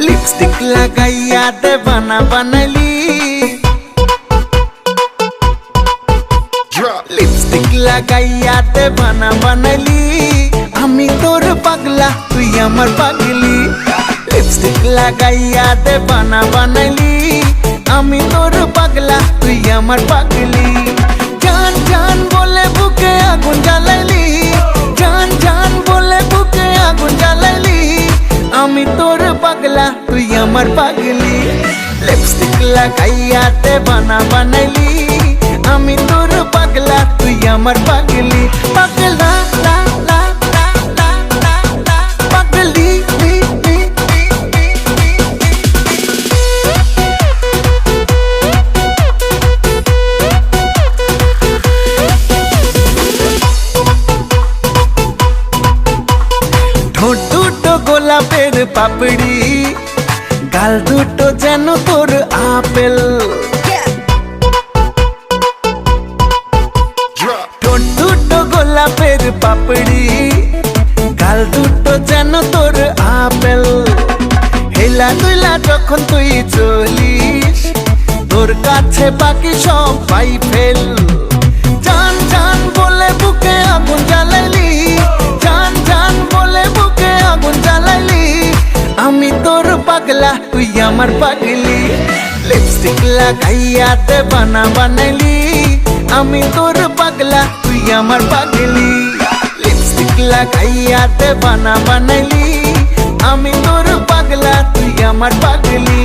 Lipstick लगाइया देवाना बनाली lipstick लगाइया देवाना बनाली आमी तोर पागला तुई आमार पागली लिपस्टिक लगाइया देवाना बनाली आमी तोर पागला तुई आमार पागली जान जान बोले बुके आगुन জ্বালাইলি जान जान बोले बुके आगुन জ্বালাইলি आमी तोर पागला तुई आमार पागली लिपस्टिक लगाइया देवाना बनाली आमी तोर पागला तुई आमार पागली पागला ला ला ला ला ला ला पागली ली ली ঠোঁট দুটো গোলাপের পাপড়ি গাল দুটো যেন তোর আপেল ঠোঁট দুটো গোলাপের পাপড়ি গাল দুটো যেন তোর আপেল হেলা দুইলা যখন তুই চলিস তোর কাছে বাকি সবাই ফেল জান জান বলে বুকে আগুন জ্বালাইলি জান জান বলে বুকে আগুন জ্বালাইলি আমি তোর পাগলা তুই আমার পাগলি লিপস্টিক লাগাইয়া দেবানা বানাইলি আমি তোর পাগলা তুই আমার পাগলি লিপস্টিক লাগাইয়া দেবানা বানাইলি আমি তোর পাগলা তুই আমার পাগলি।